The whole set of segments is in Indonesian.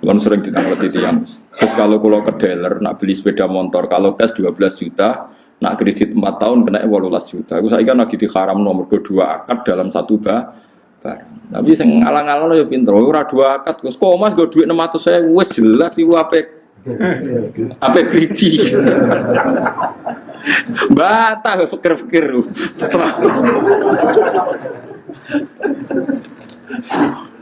Kan sering ditanggapi tiang. Terus kalau ke dealer nak beli sepeda motor, kalau cash 12 juta, nak kredit 4 tahun kena 18 juta. Aku saya kan lagi diharam nomor kedua akad dalam satu barang. Tapi sing ngalang-alang yo pinter. Ora dua akad, Gus. Kok Mas go duit 600.000 wis jelas iku apik. Apik kredi. Bata fikir-fikir.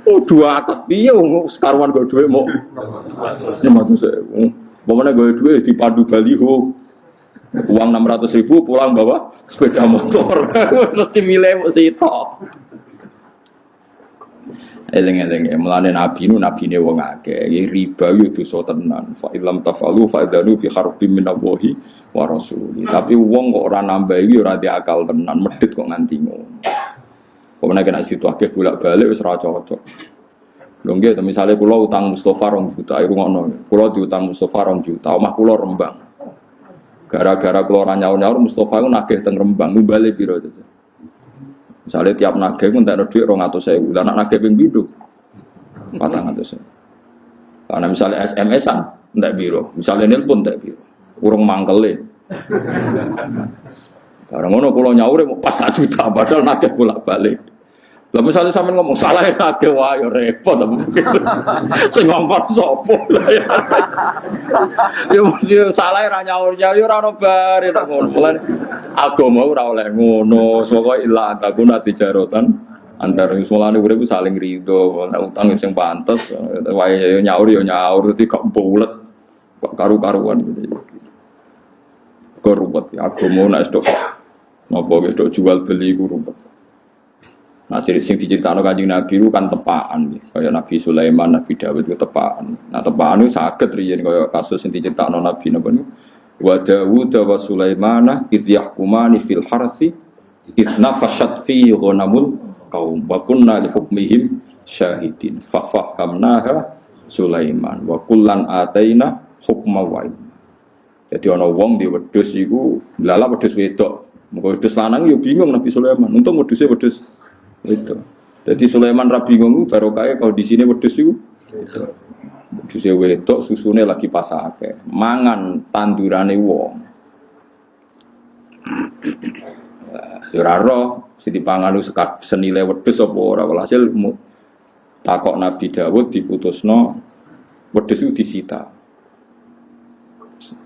Oh dua akad piye sekaruan go dhuwit mau 500.000. Pemene go dhuwit dipandu baliho. Uang 600.000 pulang bawa sepeda motor. Terus dimilih mok sitok. Eleng-eleng mulane nabine wong akeh. Riba yo dosa tenan. Fa illam tafalu fa idanu bi harbin minallahi wa rasuli. Tapi wong kok ora nambahi ora di akal tenan, medhit kok nganti ngono. Pemene kena situake bolak-balik wis ora cocok. Lho nggih, misale kula utang Mustofa 2 juta, ngono. Kula diutang Mustofa 2 juta, omah kula Rembang. Gara-gara kula ora nyaur-nyaur Mustofa ku nagih teng Rembang, numbale piro itu. Misale tiap nagih ku entekno dhuwit 200.000, lah nak nagih ping pindho 400.000. Karena misale SMS-an entek piro, misale nelpon entek piro. Urung mangkele. Barang ngono kula nyaure pas 1 juta padahal nagih bolak-balik. Lah misalnya sampean ngomong salah nagih wae ya repot ta. Sing ngomong sapa? Ya mesti salah ra nyaur ya ora ono bare nek ngono. Mulane agama ora oleh ngono. Pokoke illa takuna tijarotan antar mulane urip saling rido, nek utang sing pantes wae nyaur dadi gak bulet. Kok karu-karuan gitu. Kok ruwet agama nek stok napa gitu jual beli ku rumput. Nah ciri sing diceritakan Kanjeng Nabi itu kan tepaan, kayak Nabi Sulaiman, Nabi Dawud itu tepaan. Nah tepaan itu saged riyen kaya kasus sing diceritakan Nabi napa niku. Wa Dawud wa Sulaiman idh yahkumani fil harsi idh nafashat fi ghanamul qaum wa kunna li hukmihim syahidin fa fahamnaha Sulaiman wa kullan ataina hukma wa ilma. Jadi ana wong di wedhus iku lala wedhus wedok. Muga wedhus lanang yo bingung Nabi Sulaiman. Untung wedhuse wedhus itu. Jadi Sulaiman ra bingung barokah kondisine wedhus iku. Wedhuse wedok susune lagi pasake. Mangan tandurane wong. Yo ora roh sing dipangan senile wedhus apa ora. Walhasil takok Nabi Dawud diputusno wedhus iku disita.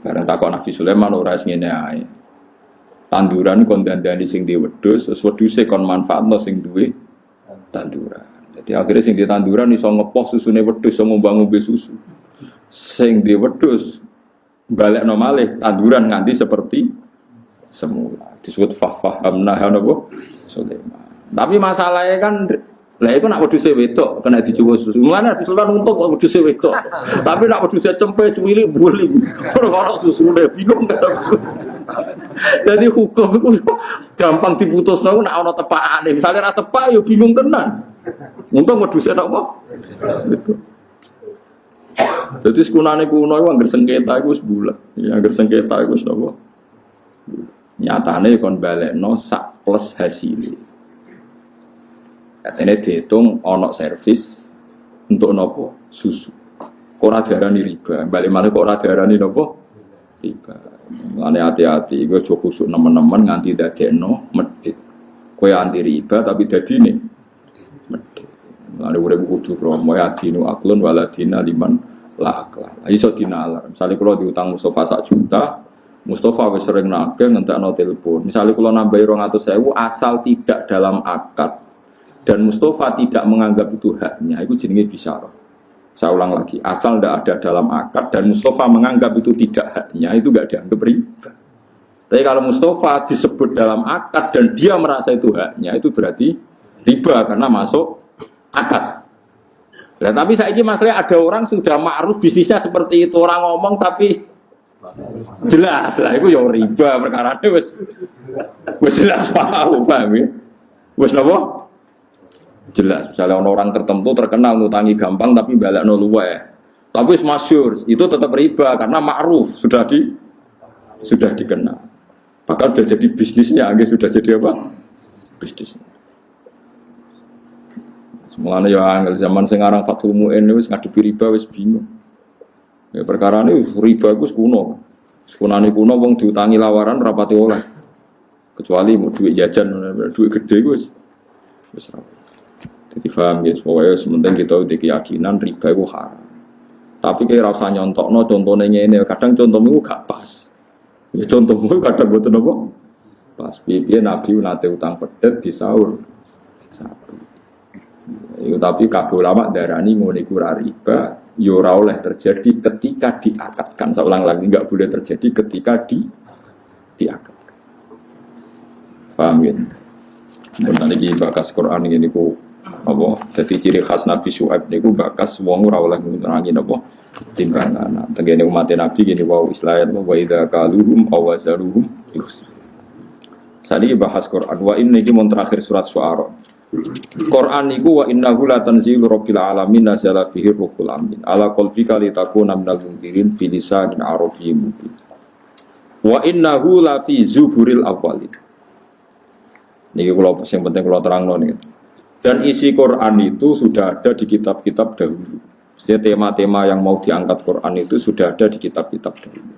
Bareng takok Nabi Sulaiman ora ngene ae. Tanduran kon dandani sing di wedhus, terus wedhuse kon manfaatno sing duwe tanduran. Jadi akhirnya sing di tanduran iso ngepoh susune wedhus, iso ngombe susu. Sing di wedhus balekno malih tanduran nganti seperti semula. Disebut fahamna napa Sulaiman. Tapi masalahnya kan lah iku nak wedhuse wedok kena dicuwus susu. Mulane Nabi Sulaiman untung kok wedhuse wedok. Tapi nak wedhuse cempe cuwili buli. Ora susune bingung kan. Jadi hukum itu gampang diputusno nek ana tepakane. Misale ra tepak yo bingung tenan. Untung wedhuse tok apa? Gitu. Jadi sekunane kuno iku anggere sengketa iku wis bulat. Ya anggere sengketa iku wis napa? Nyatane kon balekno sak plus hasilé. Katanya dihitung ono servis untuk nopo susu. Kora diarani riba. Balik mana kora diarani nopo riba. Mulane hati-hati. Gue coba khusuk nemen-nemen nganti dadekno medhit. Kowe anti riba tapi dadine medhit. Mulane urip kudu romo adinu aklun waladina liman la akla. Iso dinalar. Misale kula diutang Mustofa 1 juta, Mustofa wis sering nagih ngentekno telepon. Misale kula nambahi 200.000 asal tidak dalam akad dan Mustofa tidak menganggap itu haknya, itu jenenge bisyarah. Saya ulang lagi, asal tidak ada dalam akad dan Mustofa menganggap itu tidak haknya, itu tidak dianggap riba. Tapi kalau Mustofa disebut dalam akad dan dia merasa itu haknya, itu berarti riba karena masuk akad. Nah, tapi saya ini masalahnya ada orang sudah ma'ruf bisnisnya seperti itu, orang ngomong tapi jelas lah, itu ya riba perkara ini wes jelas paham ya, wes apa? Jelas, misalnya orang tertentu terkenal ngutangi gampang tapi balik no luwe, tapi masyhur itu tetap riba karena ma'ruf sudah dikenal, bahkan sudah jadi bisnisnya, sudah jadi apa? Bisnisnya. Semulane ya angel zaman sing aran Fathul Muin wis ngadepi riba wis bingung. Ya perkara ini riba iku kuno. Sekunane kuno wong diutangi lawaran rapati oleh. Kecuali mau duit jajan, duit gede wis ra. Jadi paham ya, pokoknya sementing kita udah keyakinan riba itu haram. Tapi kayak rasa nyontokno contohnya ini, kadang contohmu gak pas. Ya contohmu kadang betul apa? Pas piye Nabi nate utang pedet di sahur. Itu tapi kabeh ulama darani ngono iku riba, ya ora oleh terjadi ketika diakatkan. Saya ulang lagi, enggak boleh terjadi ketika diakatkan. Paham ya? Benar iki bakas Quran ini ku apa? Dadi ciri khas Nabi Syuaib niku bakas wong ora oleh ngurangi napa timbangan. Tengene umat Nabi gini wau Israil wa idza qaluhum aw wazaruhum yusr. Sani bahas Quran wa ini iki mun terakhir surat Syuara. Quran niku wa innahu la tanzilu rabbil alamin nazala bihi ruhul amin ala qalbika litakuna minal mundirin bi lisanin arabiyyin mubin. Wa innahu la fi zuburil awwalin. Niki kula sing penting kula terangno niki. Dan isi Quran itu sudah ada di kitab-kitab dahulu. Jadi tema-tema yang mau diangkat Quran itu sudah ada di kitab-kitab dahulu.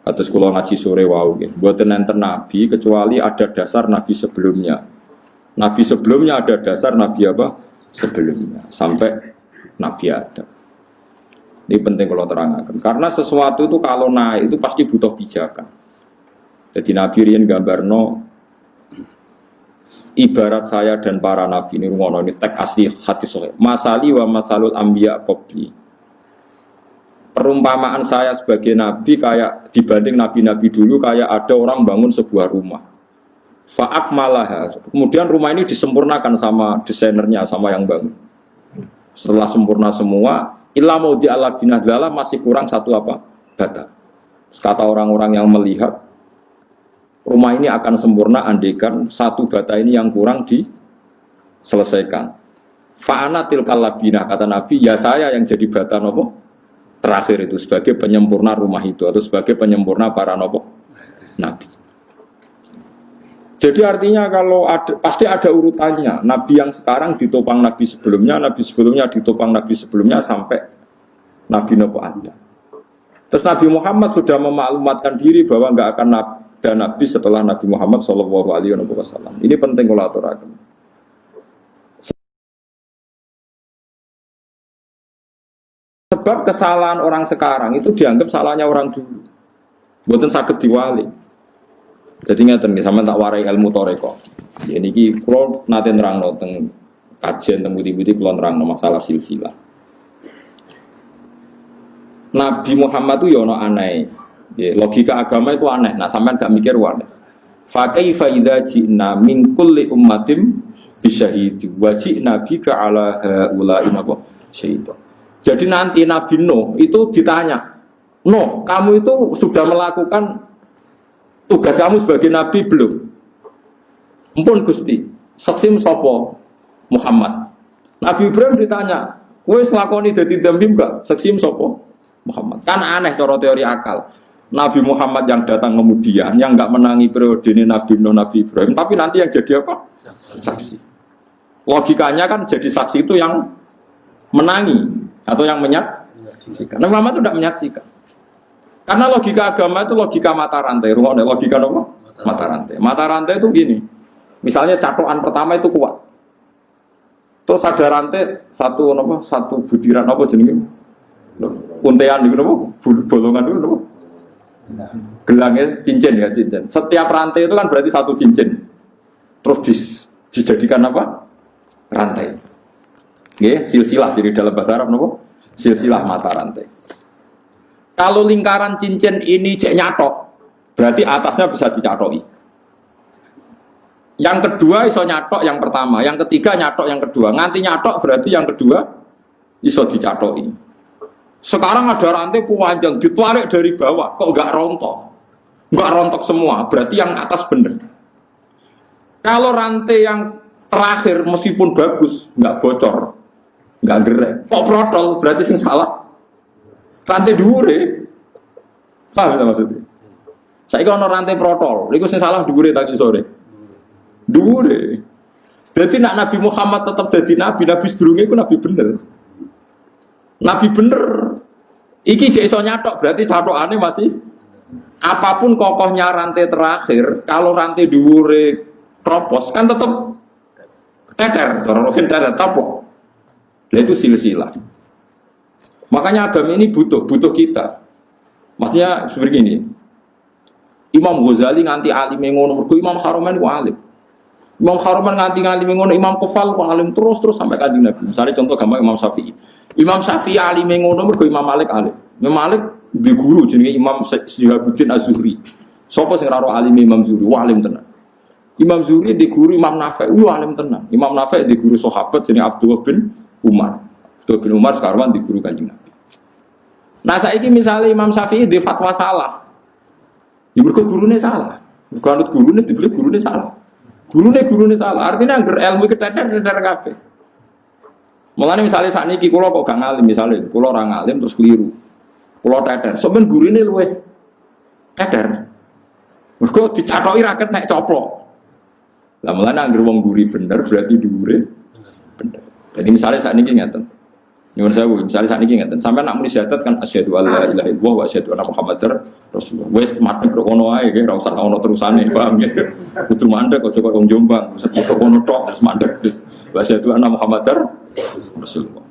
Atus kula ngaji sore wau nggih. Mboten enten nabi kecuali ada dasar nabi sebelumnya. Nabi sebelumnya ada dasar nabi apa? Sebelumnya sampai Nabi Adam. Ini penting kalau terangkan. Karena sesuatu itu kalau naik itu pasti butuh pijakan. Jadi Nabi riyen gambarno ibarat saya dan para nabi ini ngono ini teks asli hadis sahih. Masali wa masalul anbiya qabli. Perumpamaan saya sebagai nabi kayak dibanding nabi-nabi dulu kayak ada orang bangun sebuah rumah. Fa'ak malaha. Kemudian rumah ini disempurnakan sama desainernya, sama yang bangun. Setelah sempurna semua, illa maudi ala binadlala masih kurang satu apa? Bata. Kata orang-orang yang melihat rumah ini akan sempurna andaikan satu bata ini yang kurang diselesaikan. Fa'ana tilkal labina, kata Nabi, ya saya yang jadi bata nopo terakhir itu sebagai penyempurna rumah itu atau sebagai penyempurna para nopo nabi. Jadi artinya kalau ada, pasti ada urutannya. Nabi yang sekarang ditopang nabi sebelumnya ditopang nabi sebelumnya sampai Nabi Adam. Terus Nabi Muhammad sudah memaklumatkan diri bahwa enggak akan ada nabi setelah Nabi Muhammad SAW. Ini penting kalau aturakan. Sebab kesalahan orang sekarang itu dianggap salahnya orang dulu. Bukan sakit diwali. Jadi ngeten sama tak warai ilmu toreko. Ini ki kalau nanti nerang teng kajian teng budi-budi kalau nerang masalah silsilah. Nabi Muhammad itu yono aneh. Logika agama itu aneh. Nah sampean gak mikir aneh. Fa kaifa idza ji'na min kulli ummatin bisyahidi wa ji'na bika ala haula'i syaitan. Jadi nanti Nabi Nuh itu ditanya, "Nuh, kamu itu sudah melakukan tugas kamu sebagai nabi belum?" Ampun Gusti, saksim sapa? Muhammad. Nabi Ibrahim ditanya, "Wis lakoni dadi dambi enggak?" Saksim sapa? Muhammad. Kan aneh cara teori akal. Nabi Muhammad yang datang kemudian yang enggak menangi periode ini Nabi Nuh, Nabi Ibrahim, tapi nanti yang jadi apa? Saksi. Logikanya kan jadi saksi itu yang menangi atau yang menyaksikan. Nabi Muhammad itu tidak menyaksikan. Karena logika agama itu logika mata rantai. Logika apa? Mata rantai. Mata rantai itu gini. Misalnya catokan pertama itu kuat. Terus ada rantai satu budiran apa jenenge? Untean itu apa? Bolongan itu apa? Gelangnya cincin ya, cincin. Setiap rantai itu kan berarti satu cincin. Terus dijadikan apa? Rantai. Nggih, silsilah jadi dalam bahasa Arab napa? Silsilah mata rantai. Kalau lingkaran cincin ini cek nyatok, berarti atasnya bisa dicatoki. Yang kedua iso nyatok yang pertama, yang ketiga nyatok yang kedua. Nganti nyatok berarti yang kedua iso dicatoki. Sekarang ada rantai panjang ditarik dari bawah, kok enggak rontok? Enggak rontok semua, berarti yang atas benar. Kalau rantai yang terakhir meskipun bagus, enggak bocor, enggak gerek, kok protol, berarti sing salah. Rantai dhuwure. Paham ta maksudnya? Saiki ana rantai protol, iku sing salah dhuwure tadi sore. Dhuwure. Jadi nak Nabi Muhammad tetap jadi nabi, nabi sedurunge iku nabi bener. Nabi bener. Iki jek iso nyatok berarti catokane masih apapun kokohnya rantai terakhir, kalau rantai dhuwure kropos kan tetap teter, terorokin teter tapok. Nah itu silsilah. Makanya agama ini butuh kita. Maksudnya seperti ini. Imam Ghazali nganti alim ngono mergo Imam Haromen ku alim. Imam Haromen nganti alim ngono Imam Kufal ku alim terus sampai Kanjeng Nabi. Misalnya contoh gampang Imam Syafi'i. Imam Syafi'i alim ngono mergo Imam Malik alim. Imam Malik di guru jenenge Imam Syihabuddin Az-Zuhri. Sapa sing ora alim Imam Zuhri, alim tenan. Imam Zuhri di guru Imam Nafi', alim tenan. Imam Nafi' di guru sahabat jenenge Abdullah bin Umar. Abdullah bin Umar sekarang di guru Kanjeng Nabi. Nah saiki misalnya Imam Syafi'i di fatwa salah. Ya mergo gurune salah. Mergo anut gurune dibeli gurune salah. Gurune salah. Artinya angger ilmu keteter kabeh. Mulane misalnya sakniki kula kok gak ngalim misalnya, kula ora ngalim terus keliru. Kula teter, sampeyan gurine luwih teter. Mergo dicathoki ra nek coplok. Lah mulane angger wong guri bener berarti dhuwure bener. Jadi misalnya sakniki ngeten. Nyuwun sewu, misalnya sakniki ngeten, sampeyan nak muni syahadat kan asyhadu alla ilaha illallah wa asyhadu anna muhammadar rasulullah. Wis madhep kok ngono ae, ora usah ono terusane, paham ya. Kudu mandek aja kok wong Jombang, kok ngono tok terus mandek terus. Wa asyhadu anna muhammadar rasulullah.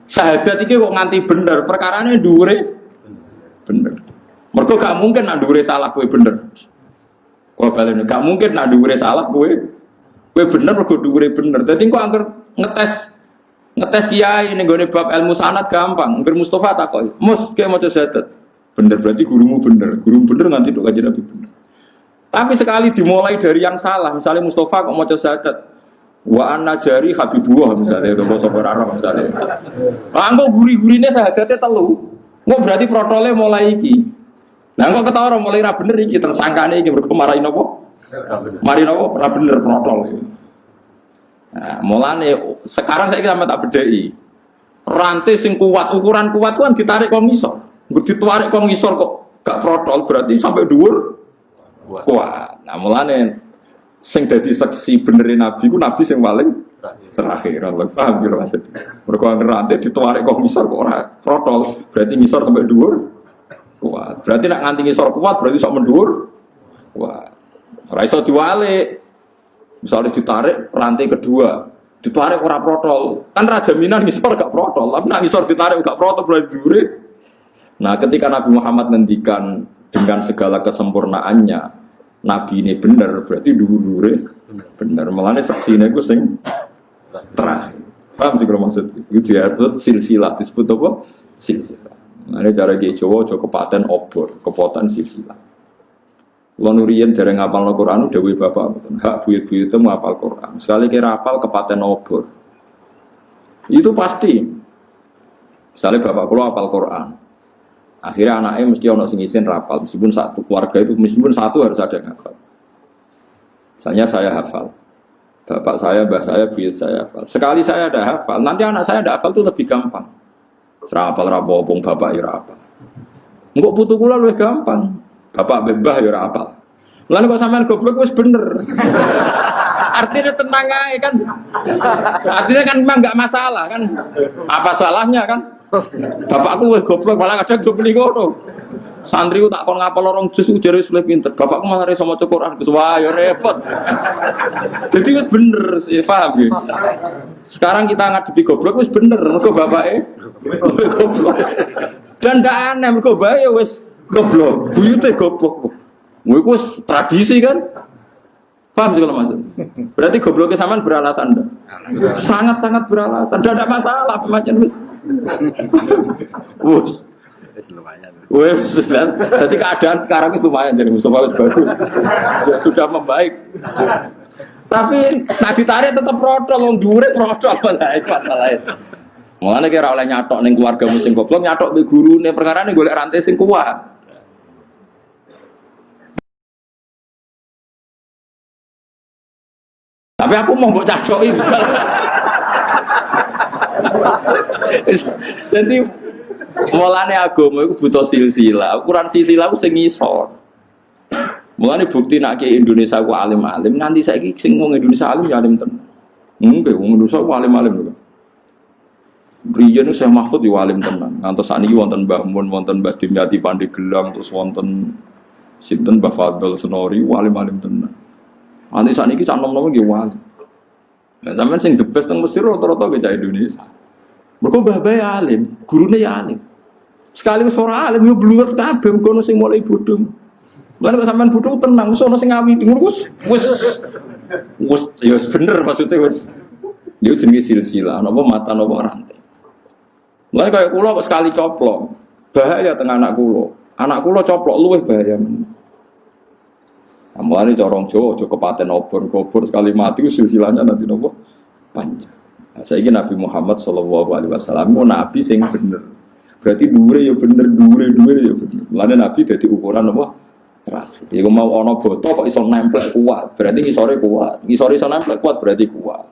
Syahadat iki kok nganti bener, perkarane dhuwure bener. Mergo gak mungkin nak dhuwure salah kowe bener. Kok balene gak mungkin nak dhuwure salah kowe bener mergo dhuwure bener. Dadi kok angger ngetes kiai ning gone bab ilmu sanad gampang. Ngger Mustofa takoki, "Mus, kayak maca syahadat." Bener berarti gurumu bener nganti tok kanjeng Nabi bener. Tapi sekali dimulai dari yang salah, misalnya Mustofa kok maca syahadat, wa anna jari habibullah misalnya bahasa Arab misalnya. Lah engko guri-gurine syahadatnya telu. Engko berarti protole mulai iki. Lah engko ketara mulai ra bener iki tersangkane iki mergo marahi napa? Mari napa ora bener protol iki. Nah, mulane sekarang saya kira tak bedai. Rantai sing kuat, ukuran kuat kan ditarik kok ngisor. Nggo ditarik kok ngisor kok gak protol berarti sampai dhuwur kuat. Nah, mulane sing dadi saksi benerin Nabi ku Nabi sing paling terakhir. Allah paham kira maksud. Mergo rantai ditarik kok ngisor kok ora protol, berarti ngisor sampai dhuwur kuat. Berarti nek nganti ngisor kuat berarti sok mendhuwur kuat. Ora iso diwalik. Misalnya ditarik rantai kedua, ditarik ora protol, kan raja jaminan ngisor gak protol, tapi nak ngisor ditarik gak protol berarti dure. Nah, ketika Nabi Muhammad ngendikan dengan segala kesempurnaannya, Nabi ini benar, berarti dure benar. Melane saksine iku sing terakhir. Paham sih kalau maksud itu ya, silsilah disebut apa? Silsilah. Nah, ini cara Kiai Jawa aja kepaten obor, kepotan silsilah. Kalau nurian dari ngapal Al-Quran, udah bapak hak buyut-buyut itu ngapal Quran. Sekali kira hafal kepaten obor, itu pasti. Misalnya bapak kalau hafal Quran, akhirnya anaknya mesti ono sing isin rapal. Meskipun satu keluarga itu, meskipun satu harus ada yang hafal. Misalnya saya hafal, bapak saya, mbah saya, buyut saya hafal. Sekali saya ada hafal, nanti anak saya ada hafal itu lebih gampang. Serapal rapopong bapak ya hafal. Enggak butuh kula lebih gampang. Bapak bebah ya ora apal. Lan kok sampean goblok wis bener. Artinya tenang aja kan. Artinya kan memang enggak masalah kan. Apa salahnya kan? Bapakku wis goblok malah kadang do muni ngono. Santri tak kon ngapal orang jus ujare wis pinter. Bapakku malah iso maca Quran. Wah ya repot. Jadi wis bener, ya paham ya. Sekarang kita ngadepi goblok wis bener mergo bapake goblok. Dan ndak aneh mergo bae wis goblok, buyute goblok. Iku tradisi kan? Paham sih kalau maksud? Berarti gobloknya sampean beralasan enggak? Sangat-sangat beralasan. Enggak ada masalah macam wis. Wis lumayan. Wis kan. Jadi keadaan sekarang itu lumayan jadi Mustafa wis bagus. Sudah membaik. Tapi nak ditarik tetap protol, wong dhuwure protol apa itu masalah itu. Mulane kira oleh nyatok ning keluarga sing goblok, nyatok mbek gurune perkarane golek rantai sing kuat. Tapi aku mau mbok cacoki. Jadi mulane agama iku butuh silsilah. Ukuran silsilah ku sing ngisor. Mulane bukti nak ke Indonesia ku alim-alim, nanti saiki sing wong Indonesia alim ya alim tenan. Nggih, wong Indonesia ku alim-alim lho. Riyen Syekh Mahfud yo alim tenan. Ngantos sakniki wonten Mbah Mun, wonten Mbah Dimyati Pandeglang, terus wonten sinten Mbah Fadl Senori, alim-alim tenan. Nanti sakniki cak nom-nom nggih wali. Lah sampean sing the best teng Mesir rata-rata ge cak Indonesia. Mergo mbah-mbah alim, gurune ya alim. Sekali wis ora alim yo bluwet kabeh kono sing mulai bodho. Lan kok sampean bodho tenang, wis ana sing ngawi wis ya bener maksudnya wis. Yo jenenge silsilah, napa mata napa rantai. Mulai kayak kula kok sekali coplok, bahaya teng anak kula. Anak kula coplok luwih bahaya. Mulane corong Jawa aja kepaten obor sekali mati silsilahnya nanti napa panjang. Nah, saiki Nabi Muhammad sallallahu alaihi wasallam nabi sing bener. Berarti dhuwure ya bener, dhuwure ya bener. Mulane nabi dadi ukuran apa? Terakhir. Iku mau ana boto kok iso nempel kuat, berarti ngisore kuat. Ngisore iso nempel kuat berarti kuat.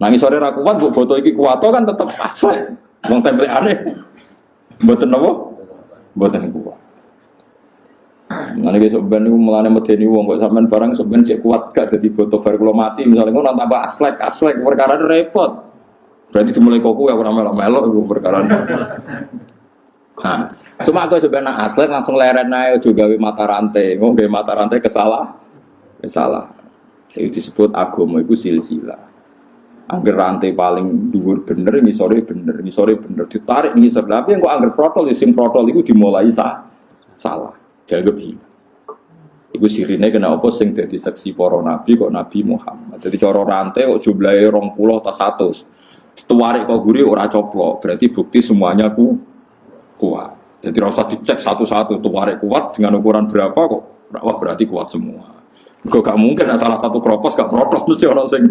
Nah ngisore ra kuat mbok boto iki kuat kan tetep asli. Wong templekane mboten napa? Mboten kuat. Ngene iki sok ben niku mulane medeni wong kok sampean barang sok ben sik kuat gak dadi boto bar kula mati misale ngono tambah aslek perkara repot. Berarti dimulai koku ya ora melok-melok iku perkara. Nah, cuma aku sebenarnya aslek langsung leren ae aja gawe mata rantai. Wong gawe mata rantai kesalah. Itu disebut agama iku silsilah. Angger rantai paling dhuwur bener ngisore bener ditarik ngisor. Tapi engko angger protol sing protol iku dimulai salah. Dianggap hilang. Iku sirine kenapa sing dadi saksi para nabi kok Nabi Muhammad. Dadi cara rantai kok jumlahe 20 ta 100. Tuwarik kok guri ora coplok, berarti bukti semuanya kuat. Jadi rasa dicek satu-satu tuwarik kuat dengan ukuran berapa kok. Wah berarti kuat semua. Kok gak mungkin salah satu kropos gak protol mesti orang sing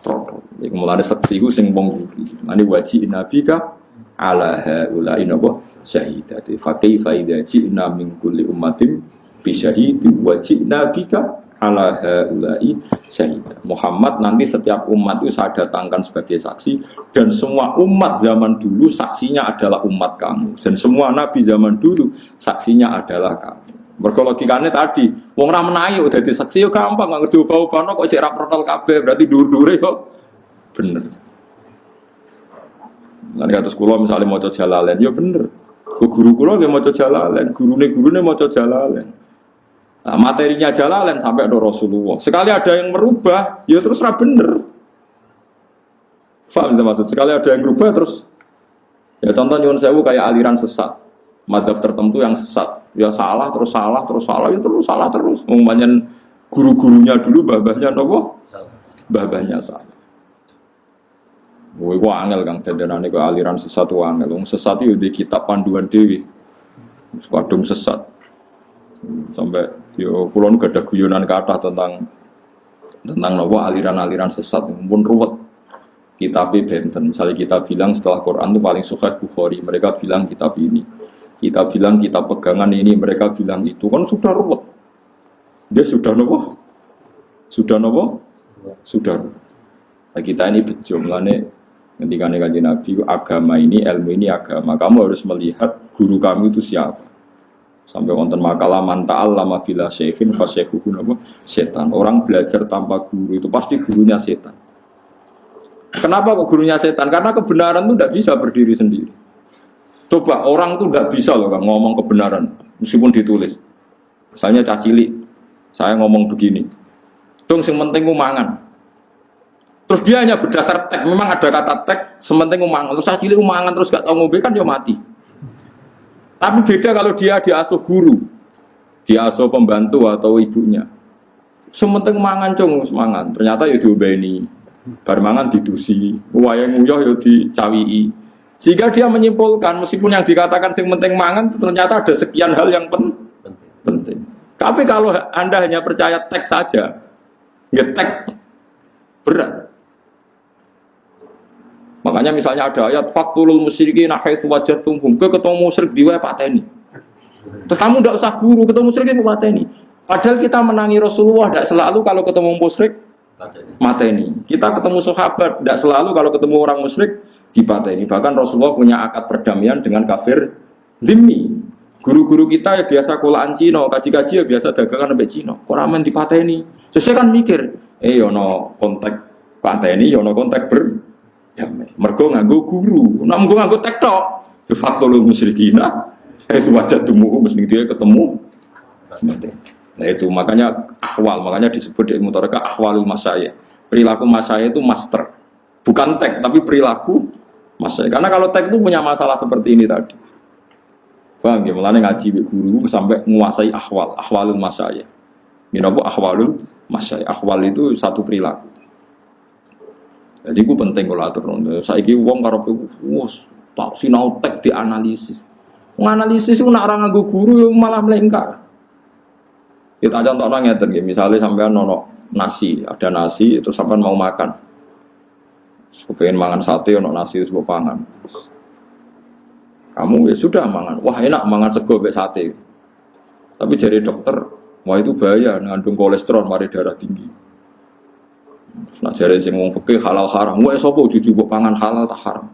protol. Iku mulane saksi ku sing wong guri. Mane wajib nabika ala haula'i nabo syahidati fa kaifa idza ji'na min kulli ummatin bi syahidin wa ji'na bika ala haula'i syahida. Muhammad nanti setiap umat itu saya datangkan sebagai saksi dan semua umat zaman dulu saksinya adalah umat kamu dan semua nabi zaman dulu saksinya adalah kamu. Berkologikane tadi wong ra menahi udah dadi saksi yo gampang nggak ngerti ubah-ubahno kok cek ra protol kabeh berarti dhuwur-dhuwure kok bener. Nanti atas kulo misalnya mau coba Jalalain, ya bener. Guru kulo dia mau coba Jalalain, gurune mau coba Jalalain. Nah, materinya Jalalain sampai ada Rasulullah. Sekali ada yang merubah, ya terus ra bener. Faham itu maksud? Sekali ada yang merubah terus, ya contoh nyuwun sewu kayak aliran sesat, madzhab tertentu yang sesat, ya salah, ya terus salah terus. Umpamanya guru-gurunya dulu babahnya nopo, babahnya salah. Woi, gua angel kang tendenane ke aliran sesat angel. Wong sesat itu di kitab panduan dewi. Kadung sesat. Sampai yo kula nu gadah guyonan kathah tentang nopo aliran-aliran sesat pun ruwet. Kitab benten. Misalnya kita bilang setelah Quran itu paling suka Bukhari, mereka bilang kitab ini. Kita bilang kitab pegangan ini, mereka bilang itu. Kan sudah ruwet. Dia sudah nopo? Sudah. Nah, kita ini bejo melane ketika Kanjeng Nabi agama ini, ilmu ini agama. Kamu harus melihat guru kamu itu siapa. Sampai wonten makalah man ta'allama bila syekhin fa syekhuhu napa setan. Orang belajar tanpa guru itu pasti gurunya setan. Kenapa kok gurunya setan? Karena kebenaran itu tidak bisa berdiri sendiri. Coba orang itu tidak bisa loh Kang, ngomong kebenaran meskipun ditulis. Misalnya cacili, saya ngomong begini. Dong sing penting ku mangan. Terus dia hanya berdasar teks, memang ada kata teks, sementing umangan. Terus cacili umangan terus gak tau ngombe kan dia mati. Tapi beda kalau dia diasuh guru, diasuh pembantu atau ibunya. Sementing mangan cung semangan. Ternyata ya diobeni, bar mangan didusi, wayang nguyah ya dicawii. Sehingga dia menyimpulkan meskipun yang dikatakan sing penting mangan ternyata ada sekian hal yang penting. Tapi kalau Anda hanya percaya teks saja, ngetek berat. Makanya misalnya ada ayat faqtulul musyrikin haitsu wajadtumhum, ketemu musyrik diwe pateni. Terus kamu tidak usah guru, ketemu musyrik itu pateni. Padahal kita menangi Rasulullah tidak selalu kalau ketemu musyrik mateni. Kita ketemu sahabat tidak selalu kalau ketemu orang musyrik dipateni. Bahkan Rasulullah punya akad perdamaian dengan kafir dhimmi. Guru-guru kita ya biasa kolaan Cina, kaji-kaji ya biasa dagangan sampai Cina. Orang men dipateni. Sesuai kan mikir, yono kontak pateni, yono kontak berdamai. Mergo nganggo guru, nak mergo nganggo tektok. Fatul musyrikina, wajah tumuhu mesti dia ketemu. Nah itu makanya ahwal, makanya disebut di ilmu tarekat ahwalul masyayikh. Perilaku masyayikh itu master, bukan tek tapi perilaku masyayikh. Karena kalau tek itu punya masalah seperti ini tadi. Bang, ya mulane ngaji guru sampai menguasai ahwal, ahwalul masyayikh. Minapa ahwalul masyayikh? Ahwal itu satu perilaku. Jadi itu penting kalau atur. Saiki wong karo wis tak sinau tek dianalisis. Menganalisis itu nak orang nganggo guru malah melengkar. Kita aja untuk orang ngeten nggih, misalnya sampean ono nasi, ada nasi itu sampean mau makan. Kepengen mangan sate ono nasi terus mbok pangan. Kamu ya sudah mangan. Wah, enak mangan sego mek sate. Tapi jadi dokter, wah itu bahaya ngandung kolesterol mari darah tinggi. Nah jare sing wong fikih halal haram. Wah sapa juju mbok pangan halal tak haram.